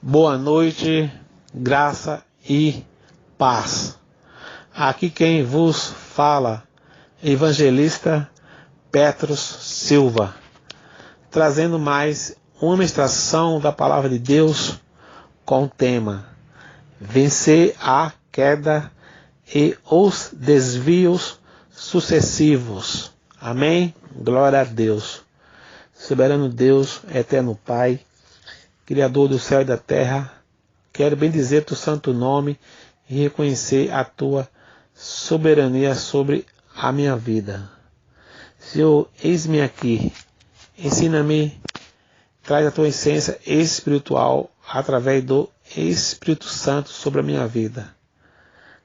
Boa noite, graça e paz. Aqui quem vos fala, evangelista Petros Silva, trazendo mais uma ministração da palavra de Deus com o tema vencer a queda e os desvios sucessivos. Amém? Glória a Deus. Soberano Deus, eterno Pai, Criador do céu e da terra, quero bendizer teu santo nome e reconhecer a tua soberania sobre a minha vida. Senhor, eis-me aqui, ensina-me, traz a tua essência espiritual através do Espírito Santo sobre a minha vida,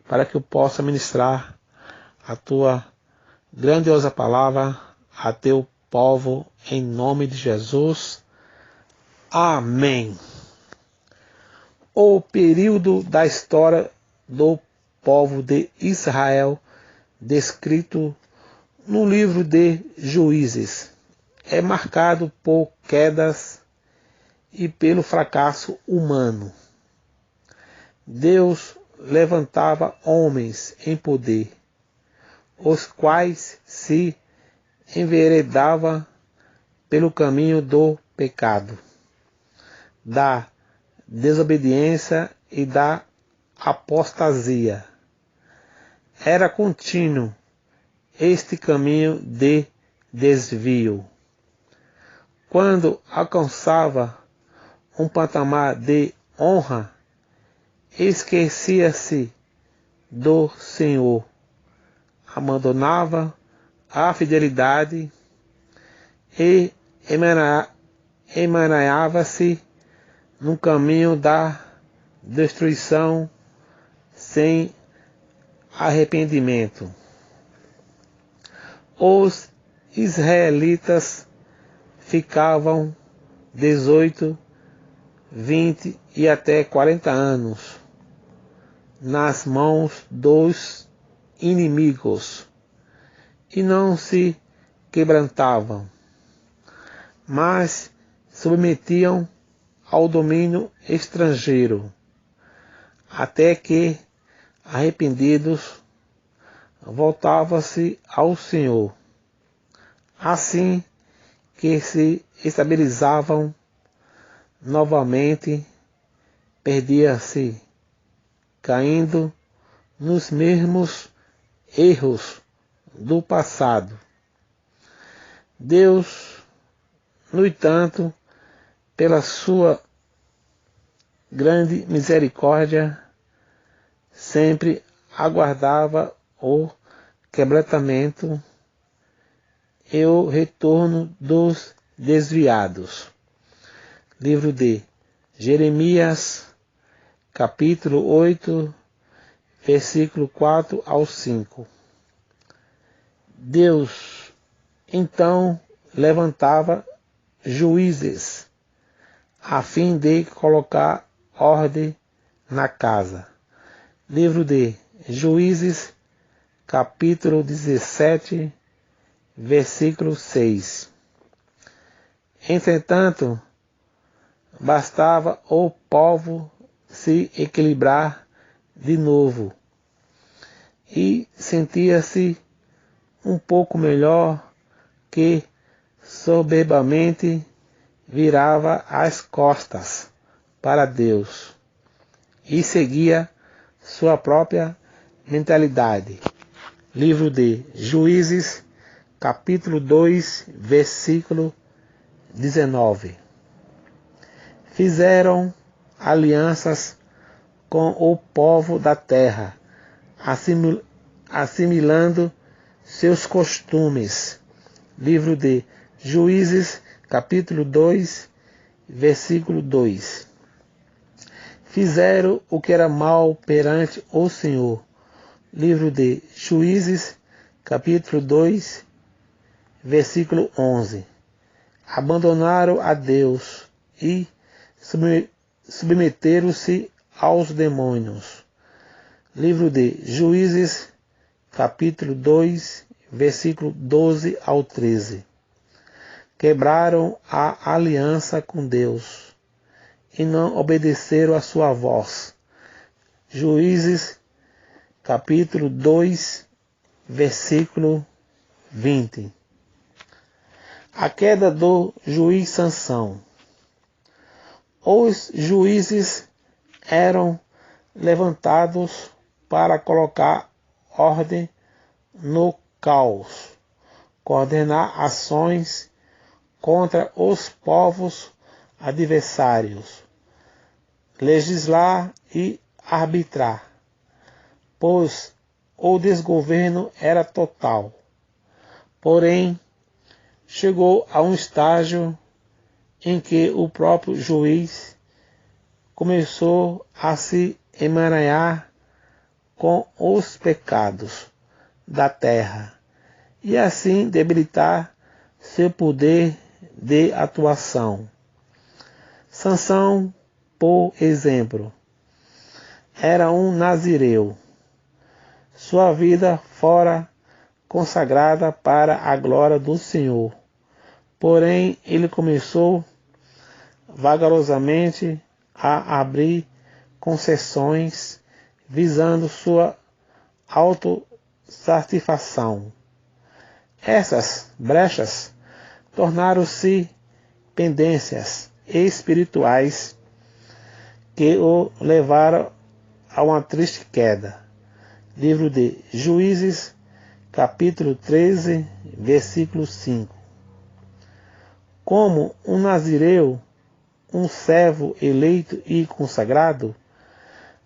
para que eu possa ministrar a tua grandiosa palavra a teu povo, em nome de Jesus. Amém. O período da história do povo de Israel, descrito no livro de Juízes, é marcado por quedas e pelo fracasso humano. Deus levantava homens em poder, os quais se enveredavam pelo caminho do pecado, da desobediência e da apostasia. Era contínuo este caminho de desvio. Quando alcançava um patamar de honra, esquecia-se do Senhor, abandonava a fidelidade e emaranhava-se no caminho da destruição sem arrependimento. Os israelitas ficavam 18, 20 e até 40 anos nas mãos dos inimigos e não se quebrantavam, mas submetiam ao domínio estrangeiro, até que, arrependidos, voltavam-se ao Senhor. Assim que se estabilizavam novamente, perdia-se, caindo nos mesmos erros do passado. Deus, no entanto, pela sua grande misericórdia, sempre aguardava o quebrantamento e o retorno dos desviados. Livro de Jeremias, capítulo 8, versículo 4 ao 5. Deus, então, levantava juízes, a fim de colocar ordem na casa. Livro de Juízes, capítulo 17, versículo 6. Entretanto, bastava o povo se equilibrar de novo e sentia-se um pouco melhor que soberbamente virava as costas para Deus e seguia sua própria mentalidade. Livro de Juízes, capítulo 2, versículo 19. Fizeram alianças com o povo da terra, assimilando seus costumes. Livro de Juízes, capítulo 2, versículo 2. Fizeram o que era mal perante o Senhor. Livro de Juízes, capítulo 2, versículo 11. Abandonaram a Deus e submeteram-se aos demônios. Livro de Juízes, capítulo 2, versículo 12 ao 13. Quebraram a aliança com Deus e não obedeceram a sua voz. Juízes, capítulo 2, versículo 20. A queda do juiz Sansão. Os juízes eram levantados para colocar ordem no caos, coordenar ações contra os povos adversários, legislar e arbitrar, pois o desgoverno era total. Porém, chegou a um estágio em que o próprio juiz começou a se emaranhar com os pecados da terra e assim debilitar seu poder de atuação. Sansão, por exemplo, era um nazireu. Sua vida fora consagrada para a glória do Senhor. Porém, ele começou vagarosamente a abrir concessões visando sua autossatisfação. Essas brechas tornaram-se pendências espirituais que o levaram a uma triste queda. Livro de Juízes, capítulo 13, versículo 5. Como um nazireu, um servo eleito e consagrado,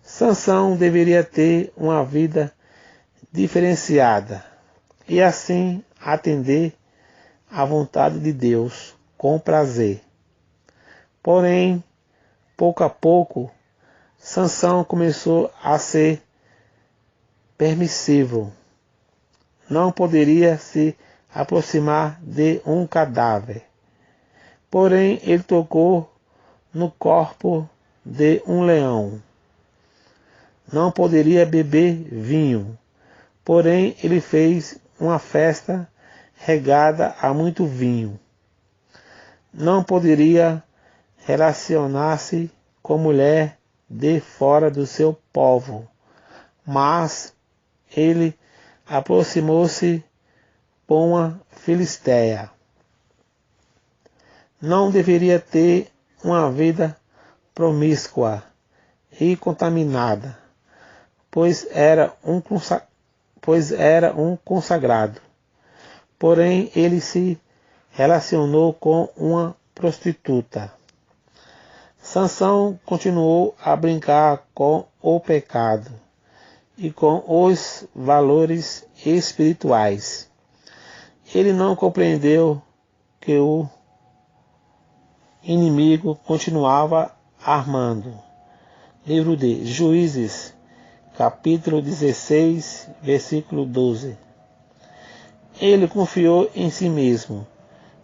Sansão deveria ter uma vida diferenciada e assim atender à vontade de Deus com prazer. Porém, pouco a pouco, Sansão começou a ser permissivo. Não poderia se aproximar de um cadáver. Porém, ele tocou no corpo de um leão. Não poderia beber vinho. Porém, ele fez uma festa regada a muito vinho. Não poderia relacionar-se com mulher de fora do seu povo. Mas ele aproximou-se com uma filisteia. Não deveria ter uma vida promíscua e contaminada, pois era um consagrado. Porém, ele se relacionou com uma prostituta. Sansão continuou a brincar com o pecado e com os valores espirituais. Ele não compreendeu que o inimigo continuava armando. Livro de Juízes, capítulo 16, versículo 12. Ele confiou em si mesmo,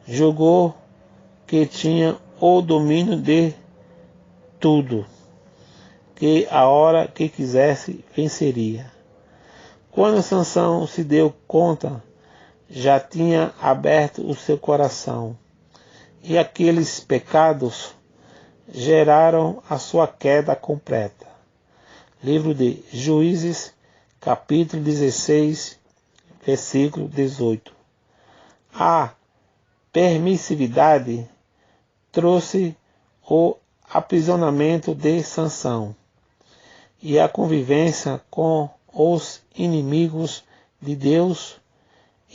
julgou que tinha o domínio de tudo, que a hora que quisesse venceria. Quando Sansão se deu conta, já tinha aberto o seu coração, e aqueles pecados geraram a sua queda completa. Livro de Juízes, capítulo 16, versículo 18. A permissividade trouxe o aprisionamento de Sansão e a convivência com os inimigos de Deus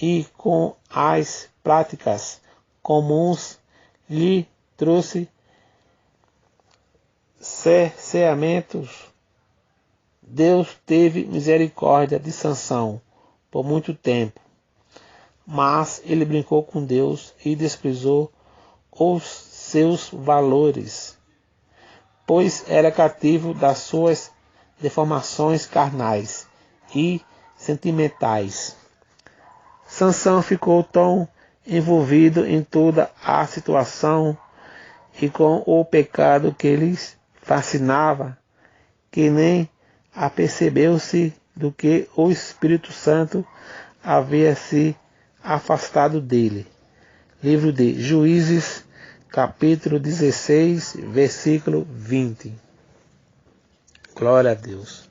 e com as práticas comuns lhe trouxe cerceamentos. Deus teve misericórdia de Sansão por muito tempo, mas ele brincou com Deus e desprezou os seus valores, pois era cativo das suas deformações carnais e sentimentais. Sansão ficou tão envolvido em toda a situação e com o pecado que lhe fascinava, que nem apercebeu-se do que o Espírito Santo havia se afastado dele. Livro de Juízes, capítulo 16, versículo 20. Glória a Deus.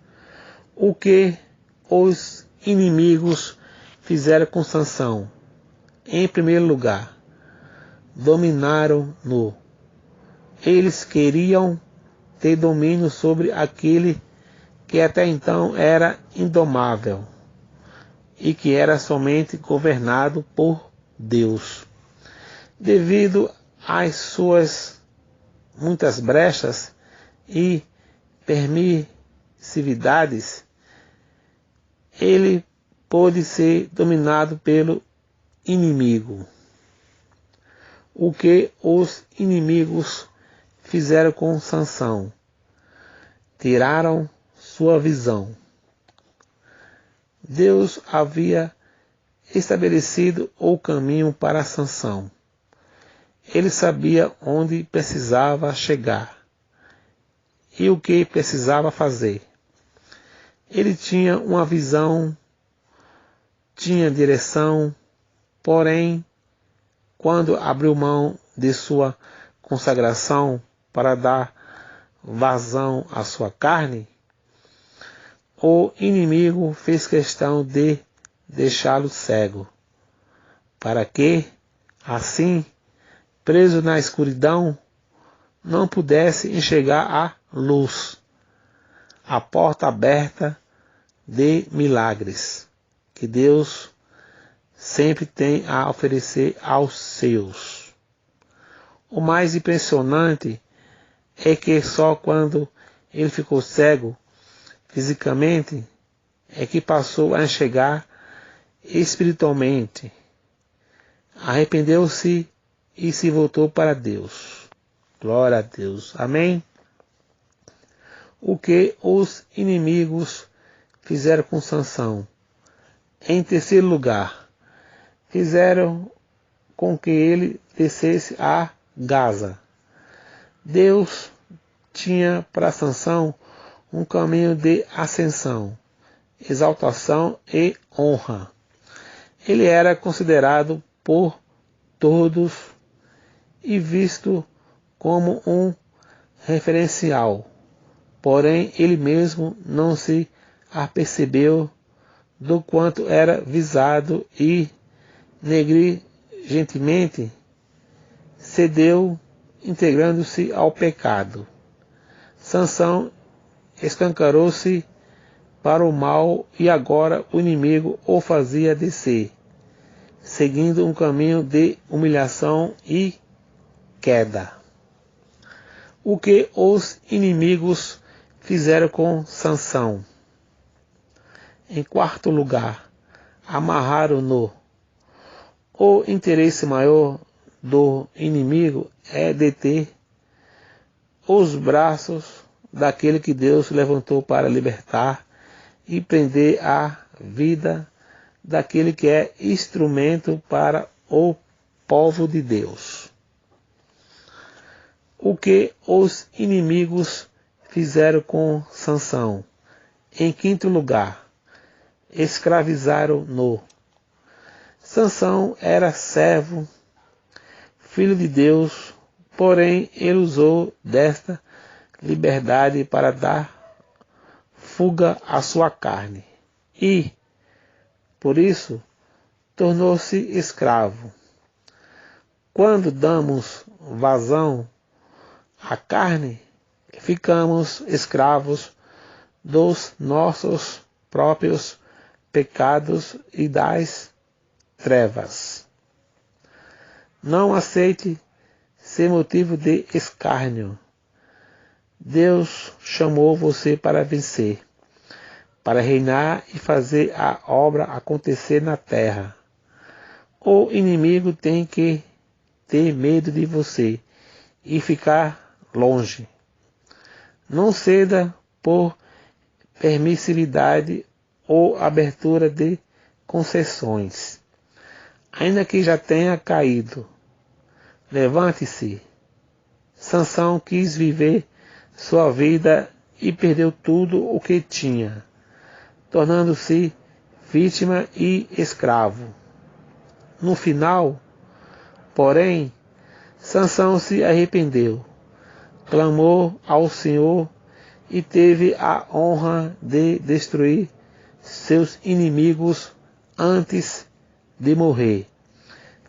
O que os inimigos fizeram com Sansão? Em primeiro lugar, dominaram-no. Eles queriam ter domínio sobre aquele que até então era indomável e que era somente governado por Deus. Devido às suas muitas brechas e permissividades, ele pôde ser dominado pelo inimigo. O que os inimigos fizeram com Sansão? Tiraram sua visão. Deus havia estabelecido o caminho para Sansão. Ele sabia onde precisava chegar e o que precisava fazer. Ele tinha uma visão, tinha direção, porém, quando abriu mão de sua consagração para dar vazão à sua carne, o inimigo fez questão de deixá-lo cego, para que, assim, preso na escuridão, não pudesse enxergar a luz, a porta aberta de milagres que Deus sempre tem a oferecer aos seus. O mais impressionante é que só quando ele ficou cego fisicamente é que passou a enxergar espiritualmente. Arrependeu-se e se voltou para Deus. Glória a Deus. Amém? O que os inimigos fizeram com Sansão? Em terceiro lugar, fizeram com que ele descesse a Gaza. Deus tinha para Sansão um caminho de ascensão, exaltação e honra. Ele era considerado por todos e visto como um referencial, porém ele mesmo não se apercebeu do quanto era visado e negligentemente cedeu, integrando-se ao pecado. Sansão escancarou-se para o mal e agora o inimigo o fazia descer, seguindo um caminho de humilhação e queda. O que os inimigos fizeram com Sansão? Em quarto lugar, amarraram-no. O interesse maior do inimigo é deter os braços daquele que Deus levantou para libertar e prender a vida daquele que é instrumento para o povo de Deus. O que os inimigos fizeram com Sansão? Em quinto lugar, escravizaram-no. Sansão era servo, filho de Deus, porém ele usou desta liberdade para dar fuga à sua carne e, por isso, tornou-se escravo. Quando damos vazão à carne, ficamos escravos dos nossos próprios pecados e das trevas. Não aceite ser motivo de escárnio. Deus chamou você para vencer, para reinar e fazer a obra acontecer na terra. O inimigo tem que ter medo de você e ficar longe. Não ceda por permissividade ou abertura de concessões. Ainda que já tenha caído, levante-se. Sansão quis viver sua vida e perdeu tudo o que tinha, tornando-se vítima e escravo. No final, porém, Sansão se arrependeu, clamou ao Senhor e teve a honra de destruir seus inimigos antes de morrer.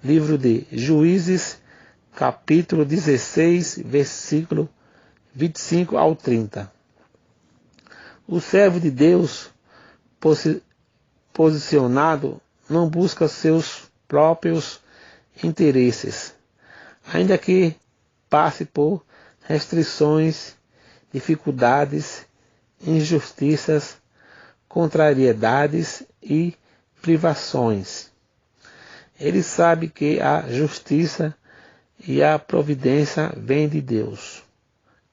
Livro de Juízes, capítulo 16, versículo 25 ao 30. O servo de Deus posicionado não busca seus próprios interesses, ainda que passe por restrições, dificuldades, injustiças, contrariedades e privações. Ele sabe que a justiça e a providência vêm de Deus,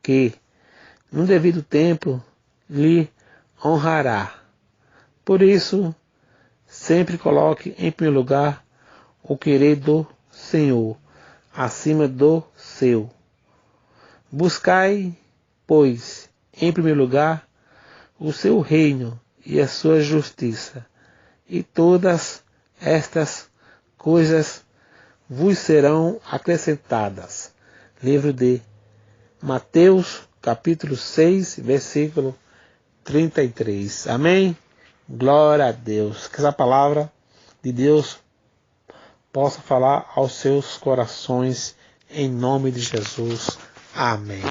que, no devido tempo, lhe honrará. Por isso, sempre coloque em primeiro lugar o querer do Senhor, acima do seu. Buscai, pois, em primeiro lugar, o seu reino e a sua justiça, e todas estas coisas vos serão acrescentadas. Livro de Mateus, capítulo 6, versículo 33. Amém? Glória a Deus. Que essa palavra de Deus possa falar aos seus corações, em nome de Jesus. Amém.